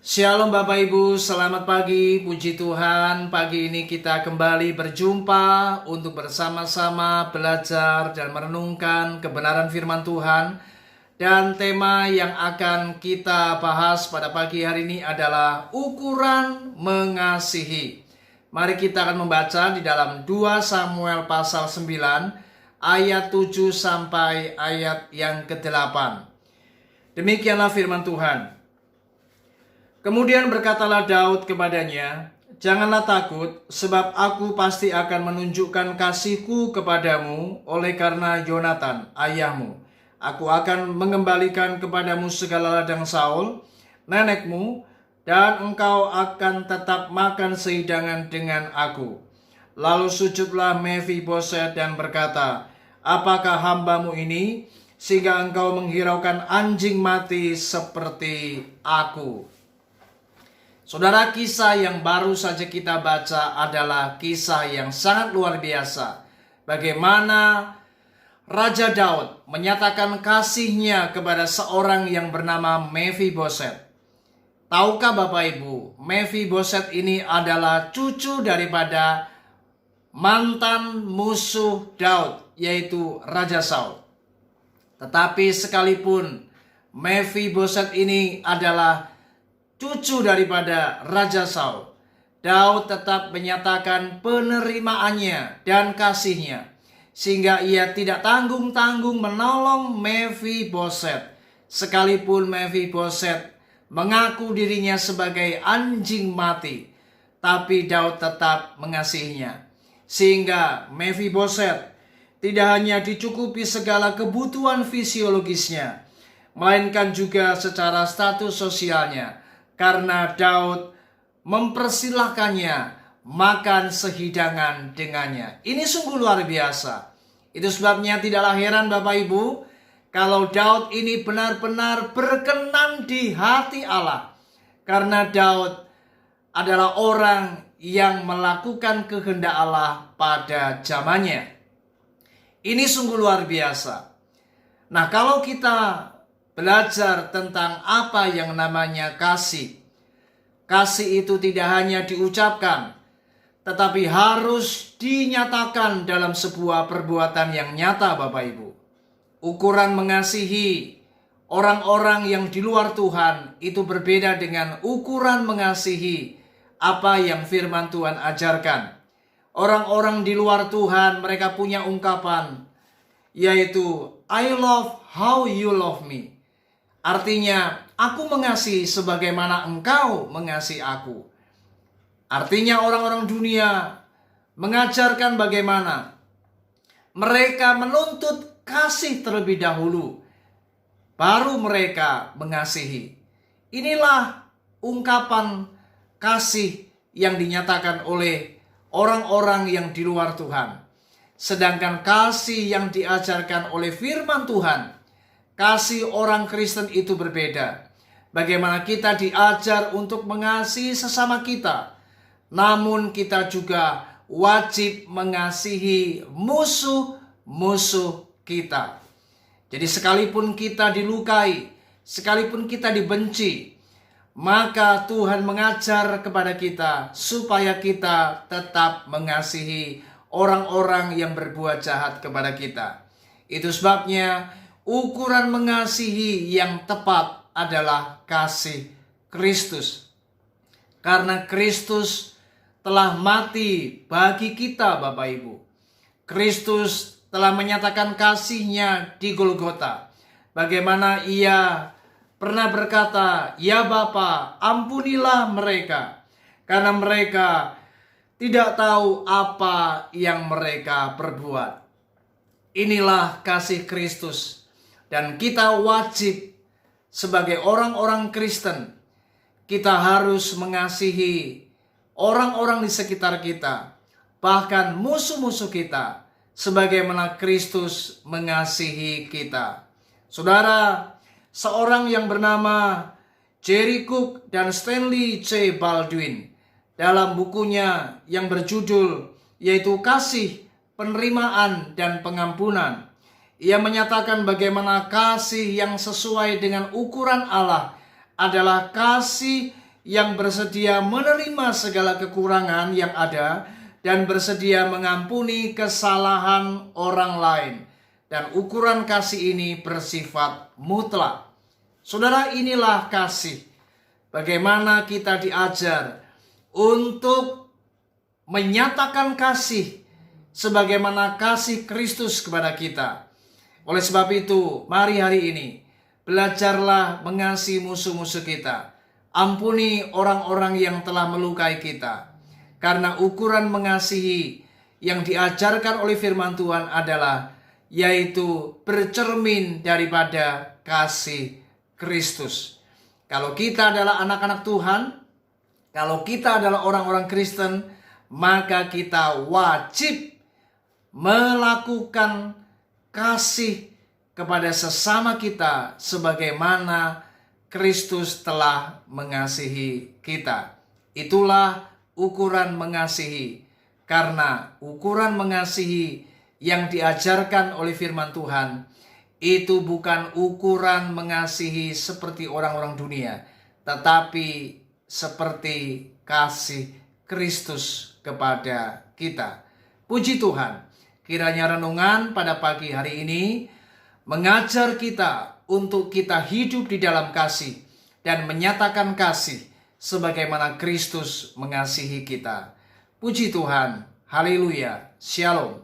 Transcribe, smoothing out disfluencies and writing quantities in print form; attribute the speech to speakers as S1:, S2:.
S1: Shalom Bapak Ibu, selamat pagi, puji Tuhan. Pagi ini kita kembali berjumpa untuk bersama-sama belajar dan merenungkan kebenaran firman Tuhan. Dan tema yang akan kita bahas pada pagi hari ini adalah ukuran mengasihi. Mari kita akan membaca di dalam 2 Samuel pasal 9 ayat 7 sampai ayat yang ke-8. Demikianlah firman Tuhan. Kemudian berkatalah Daud kepadanya, "Janganlah takut, sebab aku pasti akan menunjukkan kasihku kepadamu oleh karena Yonatan, ayahmu. Aku akan mengembalikan kepadamu segala ladang Saul, nenekmu, dan engkau akan tetap makan sehidangan dengan aku." Lalu sujudlah Mephiboset dan berkata, "Apakah hambamu ini, sehingga engkau menghiraukan anjing mati seperti aku?" Saudara, kisah yang baru saja kita baca adalah kisah yang sangat luar biasa. Bagaimana Raja Daud menyatakan kasihnya kepada seorang yang bernama Mephiboset. Tahukah Bapak Ibu, Mephiboset ini adalah cucu daripada mantan musuh Daud, yaitu Raja Saul. Tetapi sekalipun Mephiboset ini adalah cucu daripada Raja Saul, Daud tetap menyatakan penerimaannya dan kasihnya, sehingga ia tidak tanggung-tanggung menolong Mephiboset. Sekalipun Mephiboset mengaku dirinya sebagai anjing mati, tapi Daud tetap mengasihinya. Sehingga Mephiboset tidak hanya dicukupi segala kebutuhan fisiologisnya, melainkan juga secara status sosialnya, karena Daud mempersilahkannya makan sehidangan dengannya. Ini sungguh luar biasa. Itu sebabnya tidaklah heran Bapak Ibu, kalau Daud ini benar-benar berkenan di hati Allah. Karena Daud adalah orang yang melakukan kehendak Allah pada zamannya. Ini sungguh luar biasa. Nah, kalau kita belajar tentang apa yang namanya kasih. Kasih itu tidak hanya diucapkan, tetapi harus dinyatakan dalam sebuah perbuatan yang nyata Bapak Ibu. Ukuran mengasihi orang-orang yang di luar Tuhan itu berbeda dengan ukuran mengasihi apa yang firman Tuhan ajarkan. Orang-orang di luar Tuhan mereka punya ungkapan, yaitu I love how you love me. Artinya, aku mengasihi sebagaimana engkau mengasihi aku. Artinya orang-orang dunia mengajarkan bagaimana mereka menuntut kasih terlebih dahulu, baru mereka mengasihi. Inilah ungkapan kasih yang dinyatakan oleh orang-orang yang di luar Tuhan. Sedangkan kasih yang diajarkan oleh firman Tuhan, kasih orang Kristen itu berbeda. Bagaimana kita diajar untuk mengasihi sesama kita, namun kita juga wajib mengasihi musuh-musuh kita. Jadi sekalipun kita dilukai, sekalipun kita dibenci, maka Tuhan mengajar kepada kita supaya kita tetap mengasihi orang-orang yang berbuat jahat kepada kita. Itu sebabnya ukuran mengasihi yang tepat adalah kasih Kristus. Karena Kristus telah mati bagi kita Bapak Ibu. Kristus telah menyatakan kasihnya di Golgota. Bagaimana ia pernah berkata, "Ya Bapa, ampunilah mereka, karena mereka tidak tahu apa yang mereka perbuat." Inilah kasih Kristus. Dan kita wajib sebagai orang-orang Kristen, kita harus mengasihi orang-orang di sekitar kita, bahkan musuh-musuh kita, sebagaimana Kristus mengasihi kita. Saudara, seorang yang bernama Jerry Cook dan Stanley C. Baldwin, dalam bukunya yang berjudul yaitu Kasih, Penerimaan, dan Pengampunan, ia menyatakan bagaimana kasih yang sesuai dengan ukuran Allah adalah kasih yang bersedia menerima segala kekurangan yang ada dan bersedia mengampuni kesalahan orang lain. Dan ukuran kasih ini bersifat mutlak. Saudara, inilah kasih. Bagaimana kita diajar untuk menyatakan kasih sebagaimana kasih Kristus kepada kita. Oleh sebab itu, mari hari ini belajarlah mengasihi musuh-musuh kita. Ampuni orang-orang yang telah melukai kita. Karena ukuran mengasihi yang diajarkan oleh firman Tuhan adalah yaitu bercermin daripada kasih Kristus. Kalau kita adalah anak-anak Tuhan, kalau kita adalah orang-orang Kristen, maka kita wajib melakukan kasih kepada sesama kita sebagaimana Kristus telah mengasihi kita. Itulah ukuran mengasihi. Karena ukuran mengasihi yang diajarkan oleh firman Tuhan itu bukan ukuran mengasihi seperti orang-orang dunia, tetapi seperti kasih Kristus kepada kita. Puji Tuhan, kiranya renungan pada pagi hari ini mengajar kita untuk kita hidup di dalam kasih dan menyatakan kasih sebagaimana Kristus mengasihi kita. Puji Tuhan, haleluya, shalom.